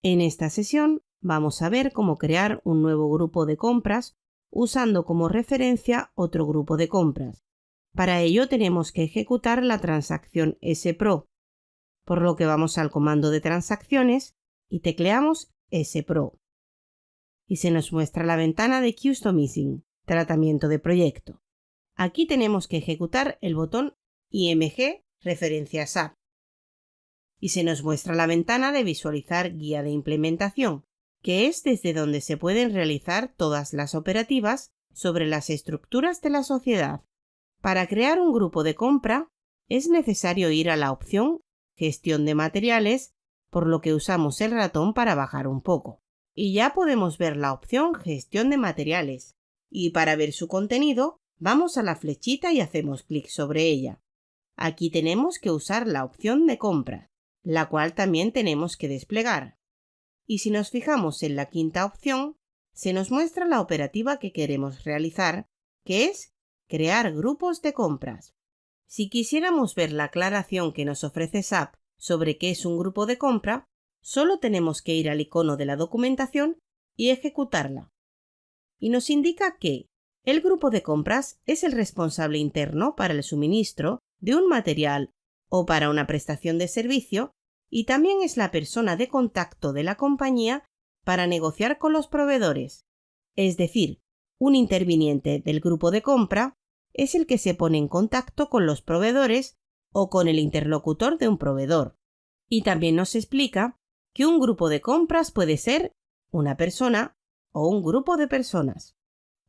En esta sesión vamos a ver cómo crear un nuevo grupo de compras usando como referencia otro grupo de compras. Para ello tenemos que ejecutar la transacción SPRO, por lo que vamos al comando de transacciones y tecleamos SPRO. Y se nos muestra la ventana de Customizing, tratamiento de proyecto. Aquí tenemos que ejecutar el botón IMG referencia SAP. Y se nos muestra la ventana de visualizar guía de implementación, que es desde donde se pueden realizar todas las operativas sobre las estructuras de la sociedad. Para crear un grupo de compra es necesario ir a la opción Gestión de materiales, por lo que usamos el ratón para bajar un poco. Y ya podemos ver la opción Gestión de materiales. Y para ver su contenido, vamos a la flechita y hacemos clic sobre ella. Aquí tenemos que usar la opción de compra, la cual también tenemos que desplegar. Y si nos fijamos en la quinta opción, se nos muestra la operativa que queremos realizar, que es crear grupos de compras. Si quisiéramos ver la aclaración que nos ofrece SAP sobre qué es un grupo de compra, solo tenemos que ir al icono de la documentación y ejecutarla. Y nos indica que el grupo de compras es el responsable interno para el suministro de un material o para una prestación de servicio y también es la persona de contacto de la compañía para negociar con los proveedores. Es decir, un interviniente del grupo de compra es el que se pone en contacto con los proveedores o con el interlocutor de un proveedor. Y también nos explica que un grupo de compras puede ser una persona o un grupo de personas.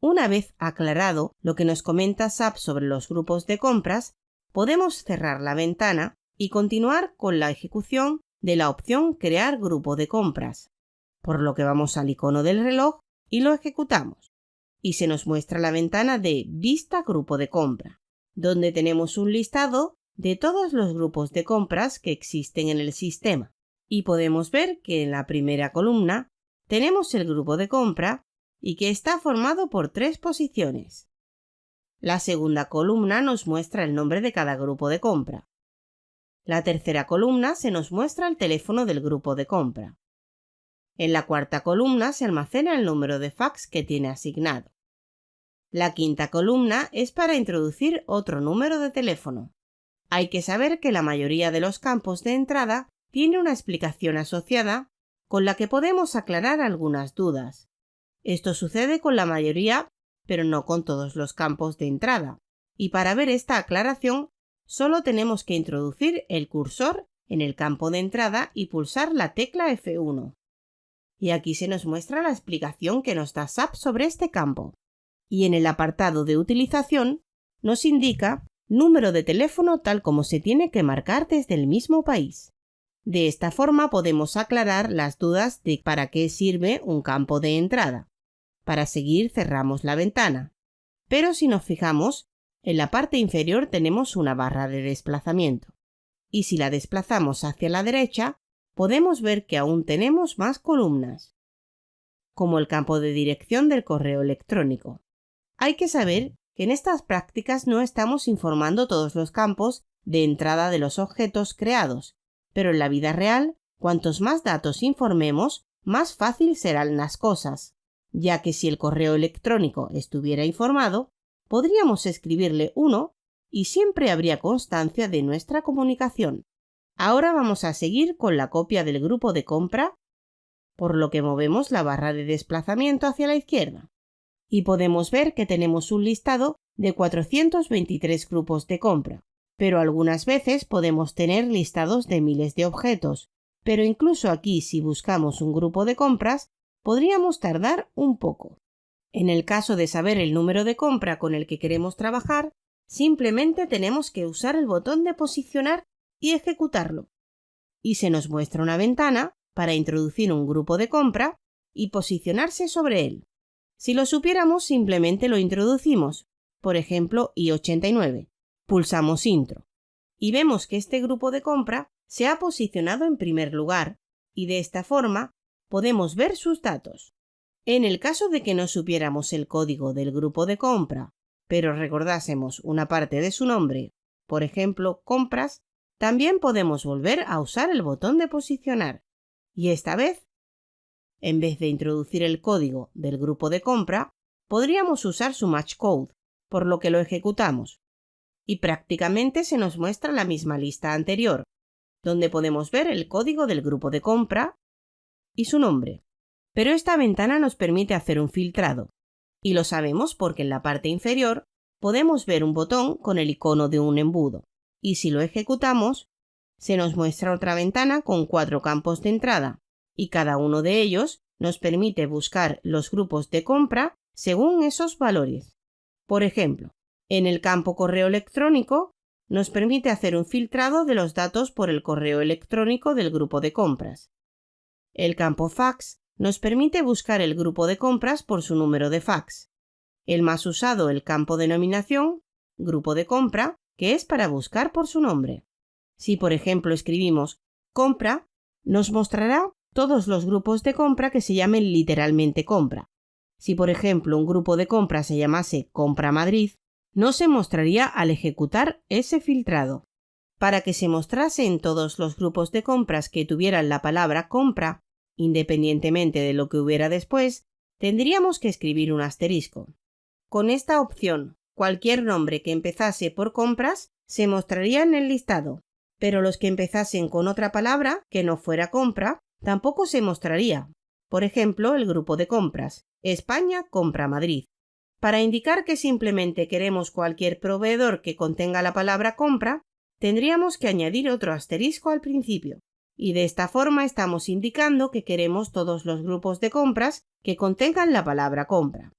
Una vez aclarado lo que nos comenta SAP sobre los grupos de compras, podemos cerrar la ventana y continuar con la ejecución de la opción Crear grupo de compras, por lo que vamos al icono del reloj y lo ejecutamos. Y se nos muestra la ventana de Vista grupo de compra, donde tenemos un listado de todos los grupos de compras que existen en el sistema. Y podemos ver que en la primera columna tenemos el grupo de compra y que está formado por 3 posiciones. La segunda columna nos muestra el nombre de cada grupo de compra. La tercera columna se nos muestra el teléfono del grupo de compra. En la cuarta columna se almacena el número de fax que tiene asignado. La quinta columna es para introducir otro número de teléfono. Hay que saber que la mayoría de los campos de entrada tiene una explicación asociada con la que podemos aclarar algunas dudas. Esto sucede con la mayoría, pero no con todos los campos de entrada. Y para ver esta aclaración, solo tenemos que introducir el cursor en el campo de entrada y pulsar la tecla F1. Y aquí se nos muestra la explicación que nos da SAP sobre este campo. Y en el apartado de utilización nos indica número de teléfono tal como se tiene que marcar desde el mismo país. De esta forma podemos aclarar las dudas de para qué sirve un campo de entrada. Para seguir cerramos la ventana. Pero si nos fijamos, en la parte inferior tenemos una barra de desplazamiento. Y si la desplazamos hacia la derecha, podemos ver que aún tenemos más columnas, como el campo de dirección del correo electrónico. Hay que saber que en estas prácticas no estamos informando todos los campos de entrada de los objetos creados, pero en la vida real, cuantos más datos informemos, más fácil serán las cosas, ya que si el correo electrónico estuviera informado, podríamos escribirle uno y siempre habría constancia de nuestra comunicación. Ahora vamos a seguir con la copia del grupo de compra, por lo que movemos la barra de desplazamiento hacia la izquierda. Y podemos ver que tenemos un listado de 423 grupos de compra, pero algunas veces podemos tener listados de miles de objetos, pero incluso aquí si buscamos un grupo de compras, podríamos tardar un poco. En el caso de saber el número de compra con el que queremos trabajar, simplemente tenemos que usar el botón de posicionar y ejecutarlo. Y se nos muestra una ventana para introducir un grupo de compra y posicionarse sobre él. Si lo supiéramos, simplemente lo introducimos, por ejemplo, I89. Pulsamos Intro. Y vemos que este grupo de compra se ha posicionado en primer lugar y de esta forma podemos ver sus datos. En el caso de que no supiéramos el código del grupo de compra, pero recordásemos una parte de su nombre, por ejemplo, compras, también podemos volver a usar el botón de posicionar. Y esta vez En vez de introducir el código del grupo de compra, podríamos usar su match code, por lo que lo ejecutamos. Y prácticamente se nos muestra la misma lista anterior, donde podemos ver el código del grupo de compra y su nombre. Pero esta ventana nos permite hacer un filtrado, y lo sabemos porque en la parte inferior podemos ver un botón con el icono de un embudo, y si lo ejecutamos, se nos muestra otra ventana con 4 campos de entrada, y cada uno de ellos nos permite buscar los grupos de compra según esos valores. Por ejemplo, en el campo correo electrónico nos permite hacer un filtrado de los datos por el correo electrónico del grupo de compras. El campo fax nos permite buscar el grupo de compras por su número de fax. El más usado, el campo denominación, grupo de compra, que es para buscar por su nombre. Si, por ejemplo, escribimos compra, nos mostrará todos los grupos de compra que se llamen literalmente compra. Si, por ejemplo, un grupo de compra se llamase Compra Madrid, no se mostraría al ejecutar ese filtrado. Para que se mostrase en todos los grupos de compras que tuvieran la palabra compra, independientemente de lo que hubiera después, tendríamos que escribir un asterisco. Con esta opción, cualquier nombre que empezase por compras se mostraría en el listado, pero los que empezasen con otra palabra que no fuera compra tampoco se mostraría. Por ejemplo, el grupo de compras, España compra Madrid. Para indicar que simplemente queremos cualquier proveedor que contenga la palabra compra, tendríamos que añadir otro asterisco al principio. Y de esta forma estamos indicando que queremos todos los grupos de compras que contengan la palabra compra.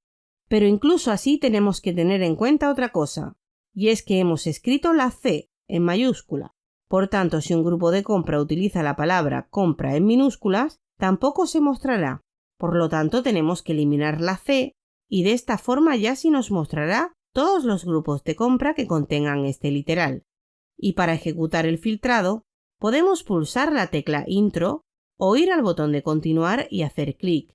Pero incluso así tenemos que tener en cuenta otra cosa, y es que hemos escrito la C en mayúscula. Por tanto, si un grupo de compra utiliza la palabra compra en minúsculas, tampoco se mostrará. Por lo tanto, tenemos que eliminar la C y de esta forma ya sí nos mostrará todos los grupos de compra que contengan este literal. Y para ejecutar el filtrado, podemos pulsar la tecla Intro o ir al botón de continuar y hacer clic.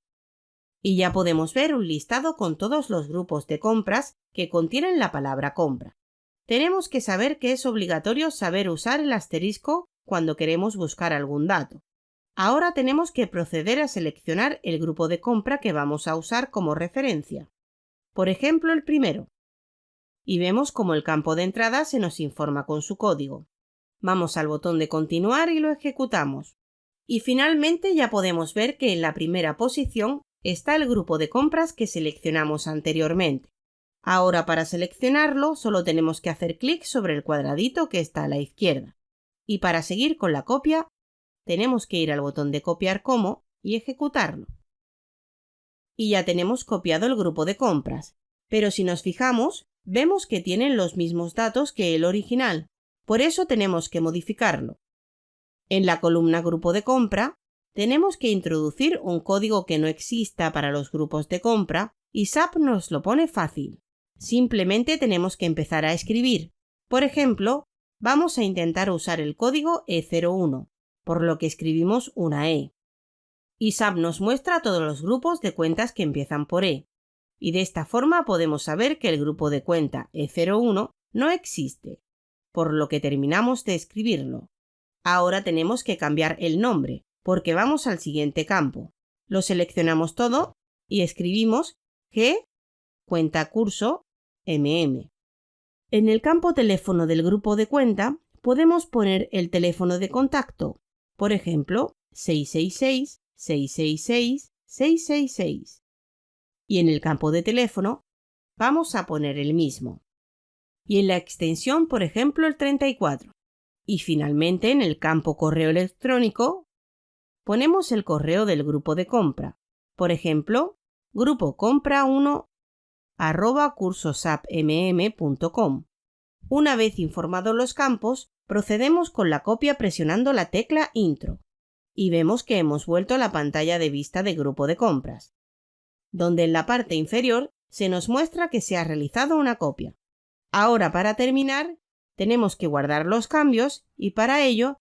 Y ya podemos ver un listado con todos los grupos de compras que contienen la palabra compra. Tenemos que saber que es obligatorio saber usar el asterisco cuando queremos buscar algún dato. Ahora tenemos que proceder a seleccionar el grupo de compra que vamos a usar como referencia. Por ejemplo, el primero. Y vemos cómo el campo de entrada se nos informa con su código. Vamos al botón de continuar y lo ejecutamos. Y finalmente ya podemos ver que en la primera posición está el grupo de compras que seleccionamos anteriormente. Ahora para seleccionarlo solo tenemos que hacer clic sobre el cuadradito que está a la izquierda. Y para seguir con la copia, tenemos que ir al botón de copiar como y ejecutarlo. Y ya tenemos copiado el grupo de compras, pero si nos fijamos, vemos que tienen los mismos datos que el original, por eso tenemos que modificarlo. En la columna grupo de compra, tenemos que introducir un código que no exista para los grupos de compra y SAP nos lo pone fácil. Simplemente tenemos que empezar a escribir. Por ejemplo, vamos a intentar usar el código E01, por lo que escribimos una E. Y SAP nos muestra todos los grupos de cuentas que empiezan por E. Y de esta forma podemos saber que el grupo de cuenta E01 no existe, por lo que terminamos de escribirlo. Ahora tenemos que cambiar el nombre, porque vamos al siguiente campo. Lo seleccionamos todo y escribimos G, cuenta curso, MM. En el campo teléfono del grupo de cuenta podemos poner el teléfono de contacto, por ejemplo, 666-666-666. Y en el campo de teléfono vamos a poner el mismo. Y en la extensión, por ejemplo, el 34. Y finalmente en el campo correo electrónico ponemos el correo del grupo de compra, por ejemplo, grupocompra1@cursosapmm.com. Una vez informados los campos, procedemos con la copia presionando la tecla Intro y vemos que hemos vuelto a la pantalla de vista de grupo de compras, donde en la parte inferior se nos muestra que se ha realizado una copia. Ahora, para terminar, tenemos que guardar los cambios y para ello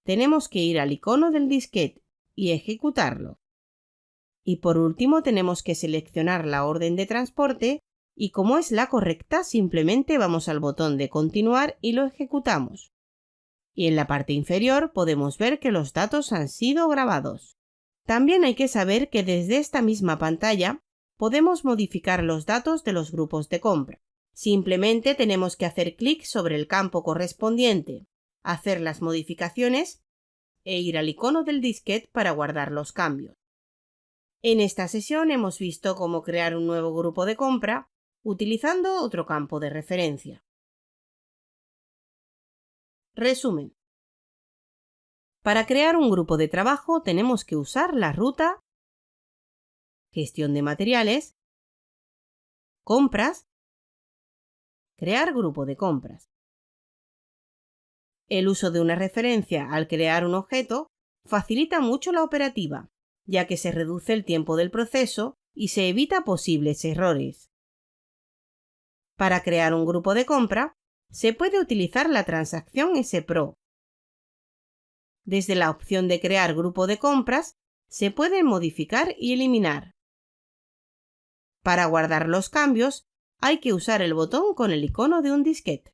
tenemos que ir al icono del disquete y ejecutarlo. Y por último tenemos que seleccionar la orden de transporte y como es la correcta simplemente vamos al botón de continuar y lo ejecutamos. Y en la parte inferior podemos ver que los datos han sido grabados. También hay que saber que desde esta misma pantalla podemos modificar los datos de los grupos de compra. Simplemente tenemos que hacer clic sobre el campo correspondiente, hacer las modificaciones e ir al icono del disquete para guardar los cambios. En esta sesión hemos visto cómo crear un nuevo grupo de compra utilizando otro campo de referencia. Resumen. Para crear un grupo de trabajo tenemos que usar la ruta, gestión de materiales, compras, crear grupo de compras. El uso de una referencia al crear un objeto facilita mucho la operativa, ya que se reduce el tiempo del proceso y se evita posibles errores. Para crear un grupo de compra, se puede utilizar la transacción SPRO. Desde la opción de crear grupo de compras, se pueden modificar y eliminar. Para guardar los cambios, hay que usar el botón con el icono de un disquete.